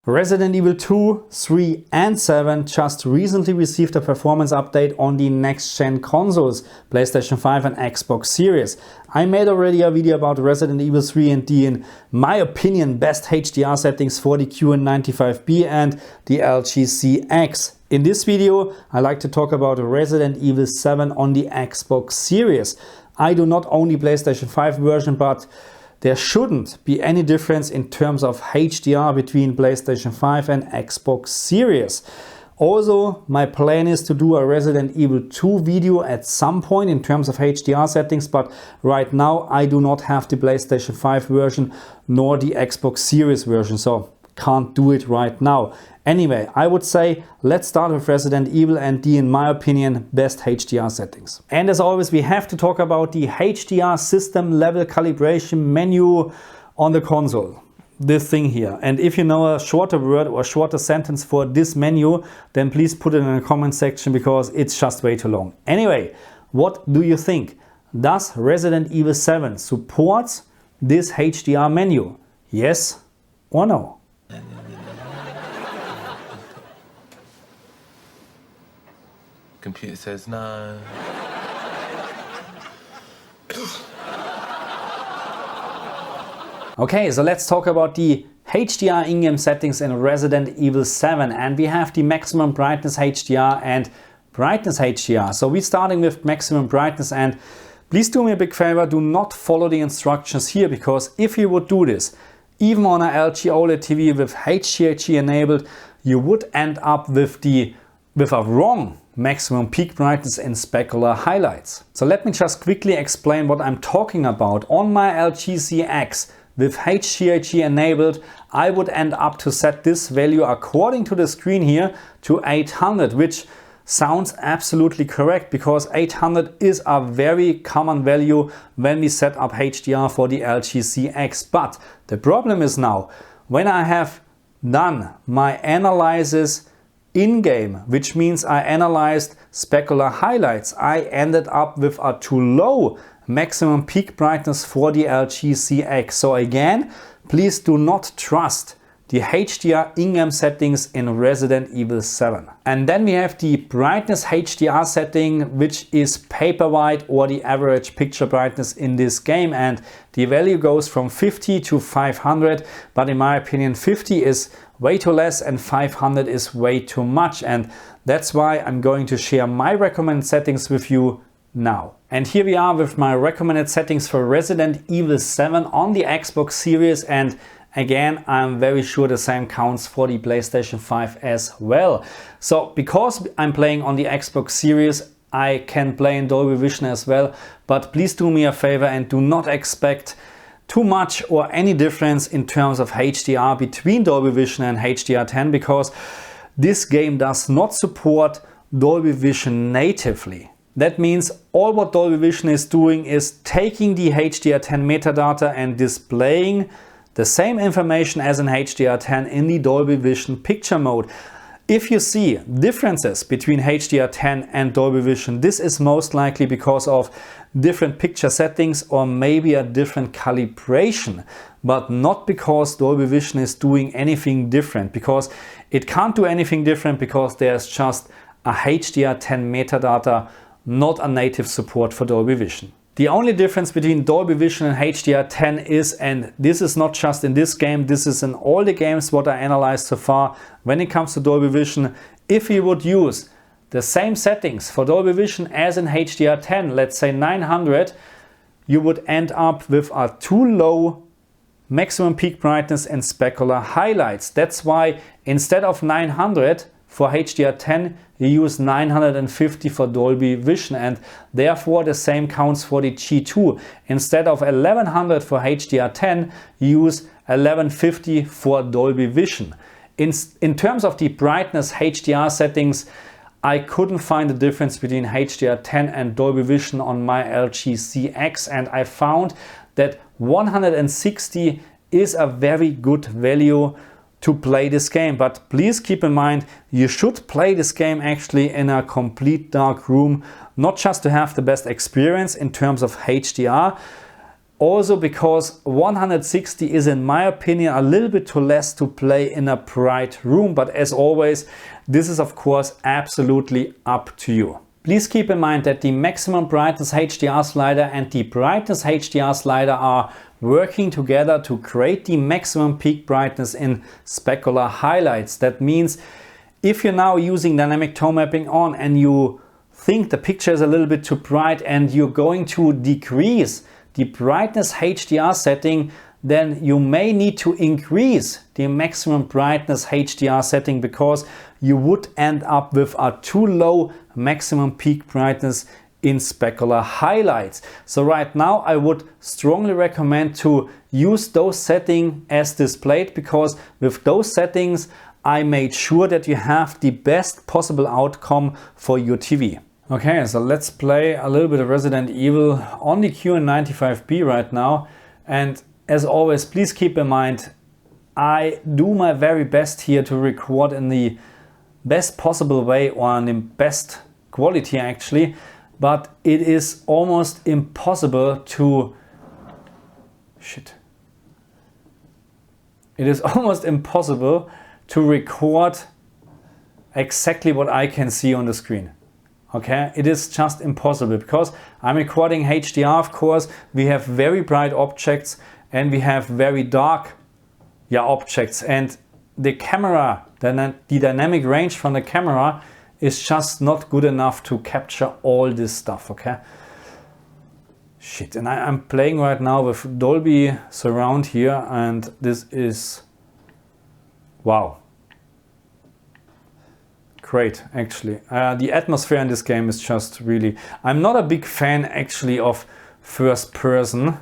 Resident Evil 2, 3 and 7 just recently received a performance update on the next-gen consoles, PlayStation 5 and Xbox Series. I made already a video about Resident Evil 3 and the, in my opinion, best HDR settings for the QN95B and the LG-CX. In this video, I like to talk about Resident Evil 7 on the Xbox Series. I do not only PlayStation 5 version, but there shouldn't be any difference in terms of HDR between PlayStation 5 and Xbox Series. Also, my plan is to do a Resident Evil 2 video at some point in terms of HDR settings, but right now I do not have the PlayStation 5 version nor the Xbox Series version, so can't do it right now. Anyway, I would say let's start with Resident Evil and the, in my opinion, best HDR settings. And as always, we have to talk about the HDR system level calibration menu on the console. This thing here. And if you know a shorter word or shorter sentence for this menu, then please put it in the comment section because it's just way too long. Anyway, what do you think? Does Resident Evil 7 support this HDR menu? Yes or no? Computer says no. Okay, so let's talk about the HDR in-game settings in Resident Evil 7, and we have the maximum brightness HDR and brightness HDR. So we're starting with maximum brightness, and please do me a big favor, do not follow the instructions here, because if you would do this, even on a LG OLED TV with HGiG enabled, you would end up with a wrong maximum peak brightness in specular highlights. So let me just quickly explain what I'm talking about. On my LG-CX with HGiG enabled, I would end up to set this value according to the screen here to 800, which sounds absolutely correct because 800 is a very common value when we set up HDR for the LG-CX. But the problem is now, when I have done my analysis in-game, which means I analyzed specular highlights, I ended up with a too low maximum peak brightness for the LG-CX. So again, please do not trust the HDR in-game settings in Resident Evil 7. And then we have the brightness HDR setting, which is paper white or the average picture brightness in this game, and the value goes from 50 to 500, but in my opinion 50 is way too less and 500 is way too much, and that's why I'm going to share my recommended settings with you now. And here we are with my recommended settings for Resident Evil 7 on the Xbox Series, and again, I'm very sure the same counts for the PlayStation 5 as well. So because I'm playing on the Xbox Series, I can play in Dolby Vision as well, but please do me a favor and do not expect too much or any difference in terms of HDR between Dolby Vision and HDR10, because this game does not support Dolby Vision natively. That means all what Dolby Vision is doing is taking the HDR10 metadata and displaying the same information as in HDR10 in the Dolby Vision picture mode. If you see differences between HDR10 and Dolby Vision, this is most likely because of different picture settings or maybe a different calibration, but not because Dolby Vision is doing anything different, because it can't do anything different because there's just a HDR10 metadata, not a native support for Dolby Vision. The only difference between Dolby Vision and HDR10 is, and this is not just in this game, this is in all the games what I analyzed so far, when it comes to Dolby Vision, if you would use the same settings for Dolby Vision as in HDR10, let's say 900, you would end up with a too low maximum peak brightness and specular highlights. That's why instead of 900 for HDR10, you use 950 for Dolby Vision, and therefore the same counts for the G2. Instead of 1100 for HDR10, you use 1150 for Dolby Vision. In terms of the brightness HDR settings, I couldn't find the difference between HDR10 and Dolby Vision on my LG-CX, and I found that 160 is a very good value to play this game. But please keep in mind, you should play this game actually in a complete dark room, not just to have the best experience in terms of HDR, Also because 160 is, in my opinion, a little bit too less to play in a bright room. But as always, this is of course absolutely up to you. Please keep in mind that the maximum brightness HDR slider and the brightness HDR slider are working together to create the maximum peak brightness in specular highlights. That means if you're now using dynamic tone mapping on and you think the picture is a little bit too bright and you're going to decrease the brightness HDR setting, then you may need to increase the maximum brightness HDR setting, because you would end up with a too low maximum peak brightness in specular highlights. So right now I would strongly recommend to use those settings as displayed, because with those settings I made sure that you have the best possible outcome for your TV. Okay, so let's play a little bit of Resident Evil on the QN95B right now. And as always, please keep in mind, I do my very best here to record in the best possible way, or in the best quality actually, but it is almost impossible to... It is almost impossible to record exactly what I can see on the screen. Okay, it is just impossible, because I'm recording HDR, of course. We have very bright objects and we have very dark objects, and the camera, the dynamic range from the camera is just not good enough to capture all this stuff. Okay, and I'm playing right now with Dolby surround here, and this is wow. Great, actually. The atmosphere in this game is just really... I'm not a big fan actually of first person.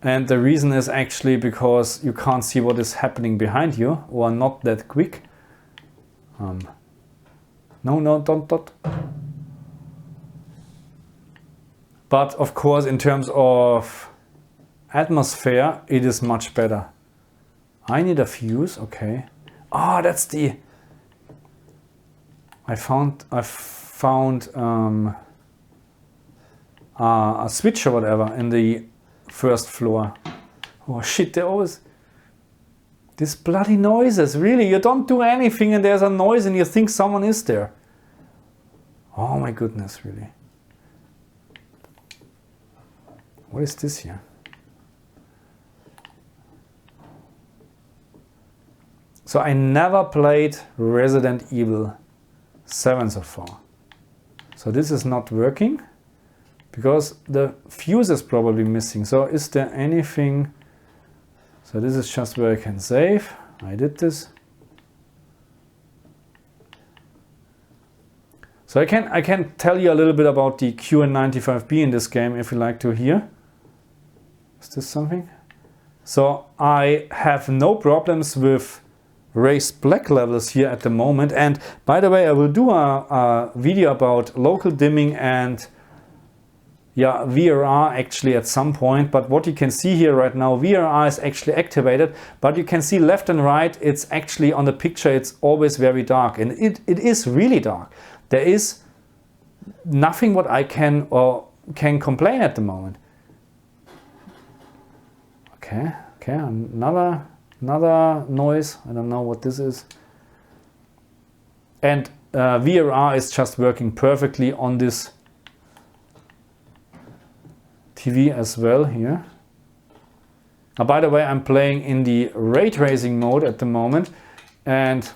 And the reason is actually because you can't see what is happening behind you, or not that quick. No, don't. But of course, in terms of atmosphere, it is much better. I need a fuse, okay. Ah, that's the... I found a switch or whatever in the first floor. Oh shit, there always... These bloody noises, really, you don't do anything and there's a noise and you think someone is there. Oh my goodness, really. What is this here? So I never played Resident Evil 7 so far. So this is not working because the fuse is probably missing. So is there anything? So this is just where I can save. I did this. So I can tell you a little bit about the QN95B in this game if you like to hear. Is this something? So I have no problems with raised black levels here at the moment. And by the way, I will do a video about local dimming and VRR actually at some point. But what you can see here right now, VRR is actually activated, but you can see left and right, it's actually on the picture, it's always very dark, and it is really dark. There is nothing what I can complain at the moment. Okay, another noise. I don't know what this is. And VRR is just working perfectly on this TV as well here. Now, by the way, I'm playing in the ray tracing mode at the moment, and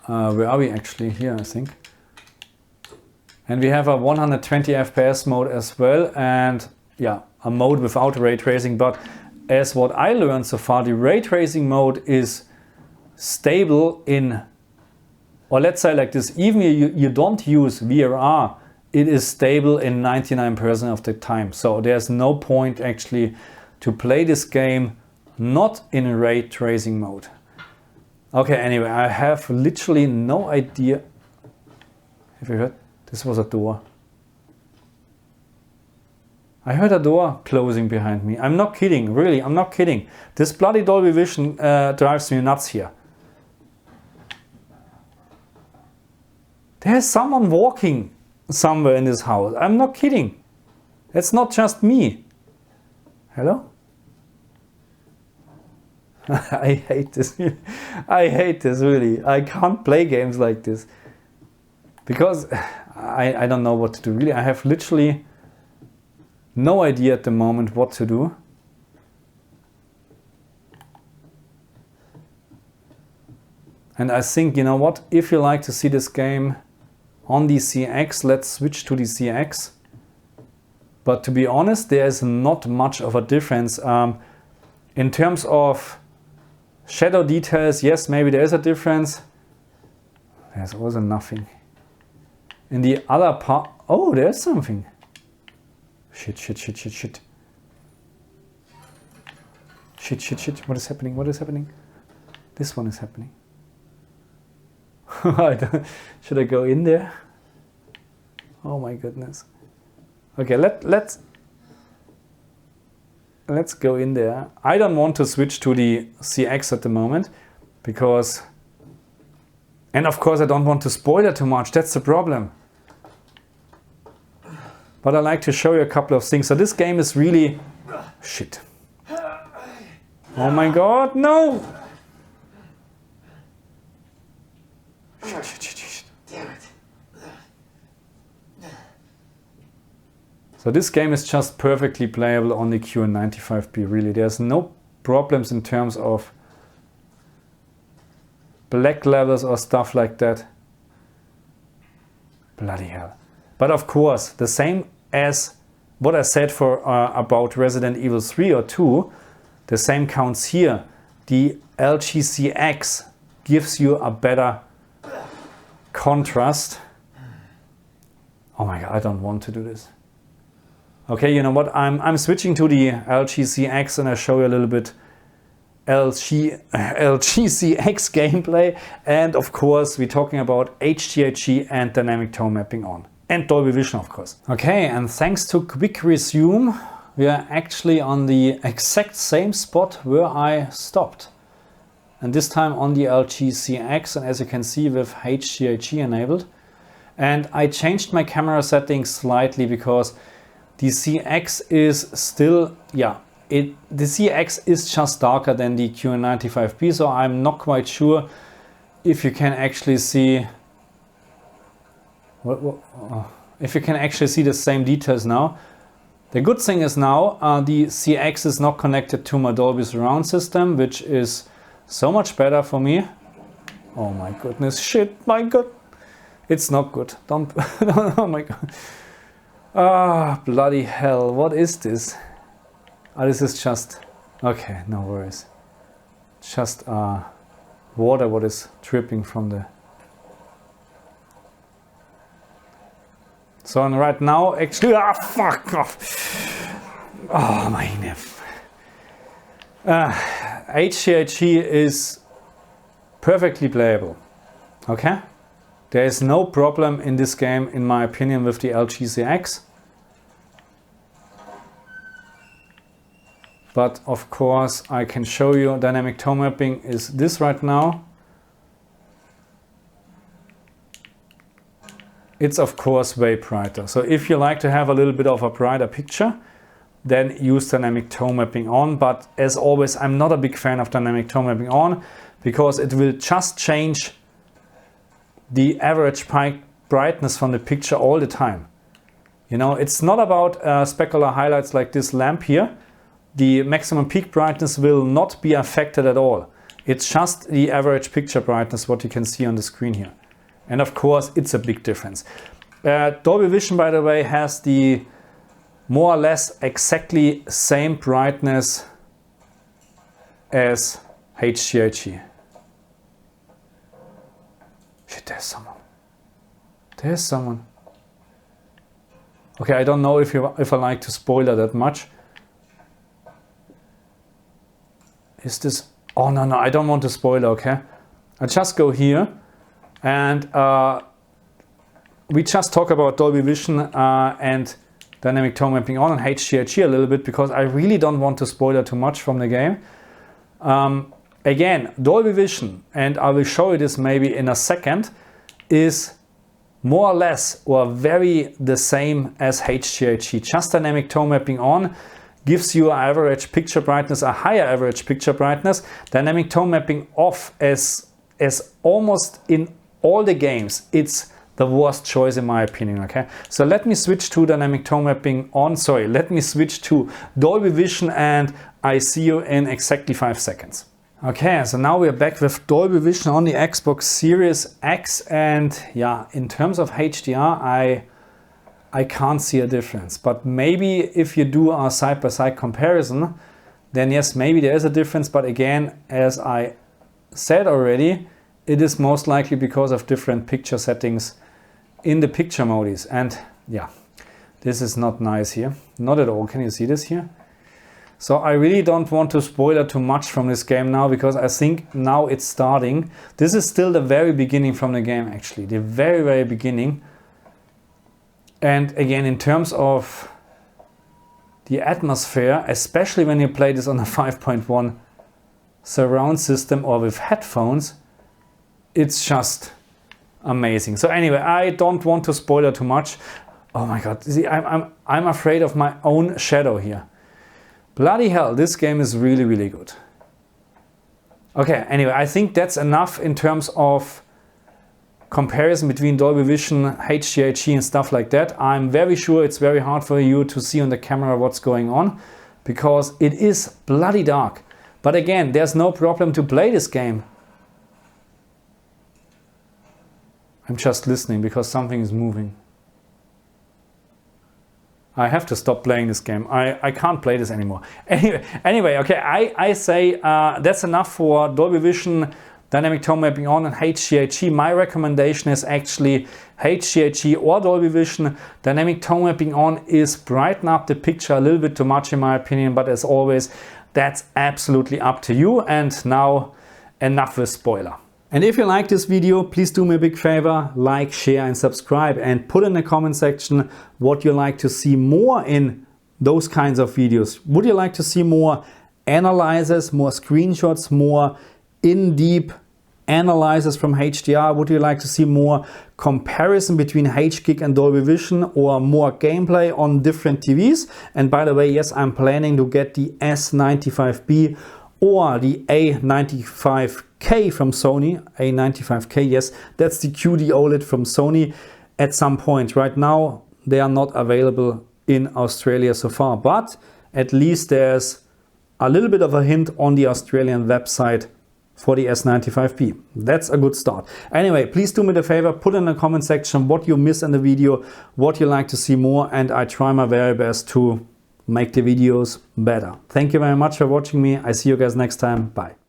where are we actually? Here, I think. And we have a 120 FPS mode as well, and a mode without ray tracing. But as what I learned so far, the ray tracing mode is stable in, or let's say like this, even you don't use VRR, it is stable in 99% of the time. So there's no point actually to play this game not in ray tracing mode. Okay, anyway, I have literally no idea. Have you heard? This was a door. I heard a door closing behind me. I'm not kidding, really, I'm not kidding. This bloody Dolby Vision drives me nuts here. There's someone walking somewhere in this house. I'm not kidding. It's not just me. Hello? I hate this. I hate this really. I can't play games like this because I don't know what to do. Really, I have literally no idea at the moment what to do. And I think, you know what, if you like to see this game on the CX, let's switch to the CX. But to be honest, there's not much of a difference. In terms of shadow details, yes, maybe there is a difference. There's also nothing. In the other part, oh, there's something. Shit. Shit. What is happening? What is happening? This one is happening. Should I go in there? Oh my goodness. Okay, let's go in there. I don't want to switch to the CX at the moment because, and of course I don't want to spoil it too much. That's the problem. But I like to show you a couple of things. So this game is really shit. Oh my god, no! Shit. Damn it. So this game is just perfectly playable on the QN95B, really. There's no problems in terms of black levels or stuff like that. Bloody hell. But of course, the same as what I said for about Resident Evil 3 or 2, the same counts here. The LGCX gives you a better contrast. Oh my god, I don't want to do this. Okay, you know what? I'm switching to the LGCX and I show you a little bit LGCX gameplay. And of course, we're talking about HGiG and dynamic tone mapping on. And Dolby Vision, of course. Okay, and thanks to quick resume, we are actually on the exact same spot where I stopped. And this time on the LGCX, and as you can see with HGiG enabled. And I changed my camera settings slightly because the CX is still, the CX is just darker than the QN95B, so I'm not quite sure if you can actually see if you can actually see the same details now. The good thing is now the CX is not connected to my Dolby surround system, which is so much better for me. Oh my goodness, shit, my god. It's not good. Don't, oh my god. Ah, bloody hell, what is this? Oh, this is just, okay, no worries. Just water what is dripping from the... So and right now, actually, fuck off. Oh, my neff. HGiG is perfectly playable, okay? There is no problem in this game, in my opinion, with the LGCX. But of course, I can show you dynamic tone mapping is this right now. It's of course way brighter. So if you like to have a little bit of a brighter picture, then use dynamic tone mapping on. But as always, I'm not a big fan of dynamic tone mapping on because it will just change the average brightness from the picture all the time. You know, it's not about specular highlights like this lamp here. The maximum peak brightness will not be affected at all. It's just the average picture brightness, what you can see on the screen here. And of course, it's a big difference. Dolby Vision, by the way, has the more or less exactly same brightness as HGiG. Shit, there's someone. There's someone. Okay, I don't know if I like to spoiler that much. Is this... Oh, no, I don't want to spoiler, okay? I just go here and we just talk about Dolby Vision and dynamic tone mapping on and HGiG a little bit because I really don't want to spoiler too much from the game. Again, Dolby Vision, and I will show you this maybe in a second, is more or less or very the same as HGiG. Just dynamic tone mapping on gives you an average picture brightness, a higher average picture brightness. Dynamic tone mapping off as almost in all the games, it's the worst choice in my opinion, okay? So let me switch to dynamic tone mapping on, sorry, let me switch to Dolby Vision and I see you in exactly 5 seconds. Okay, so now we're back with Dolby Vision on the Xbox Series X, and yeah, in terms of HDR, I can't see a difference, but maybe if you do a side-by-side comparison, then yes, maybe there is a difference, but again, as I said already, it is most likely because of different picture settings in the picture modes. And yeah, this is not nice here, not at all. Can you see this here? So I really don't want to spoil too much from this game now, because I think now it's starting. This is still the very beginning from the game, actually, the very, very beginning. And again, in terms of the atmosphere, especially when you play this on a 5.1 surround system or with headphones, it's just amazing. So anyway, I don't want to spoil too much. Oh my god, see, I'm afraid of my own shadow here. Bloody hell, this game is really, really good. Okay, anyway, I think that's enough in terms of comparison between Dolby Vision, HGiG and stuff like that. I'm very sure it's very hard for you to see on the camera what's going on, because it is bloody dark. But again, there's no problem to play this game. I'm just listening because something is moving. I have to stop playing this game. I can't play this anymore. Anyway, okay, I say that's enough for Dolby Vision, dynamic tone mapping on, and HGiG. My recommendation is actually HGiG or Dolby Vision. Dynamic tone mapping on is brighten up the picture a little bit too much in my opinion, but as always, that's absolutely up to you. And now enough with spoiler. And if you like this video, please do me a big favor, like, share and subscribe, and put in the comment section what you like to see more in those kinds of videos. Would you like to see more analyzers, more screenshots, more in-deep analyzers from HDR? Would you like to see more comparison between HGiG and Dolby Vision, or more gameplay on different TVs? And by the way, yes, I'm planning to get the S95B or the A95K from Sony. A95K, yes, that's the QD OLED from Sony at some point. Right now, they are not available in Australia so far, but at least there's a little bit of a hint on the Australian website for the S95B. That's a good start. Anyway, please do me the favor, put in the comment section what you miss in the video, what you like to see more, and I try my very best to make the videos better. Thank you very much for watching me. I see you guys next time. Bye.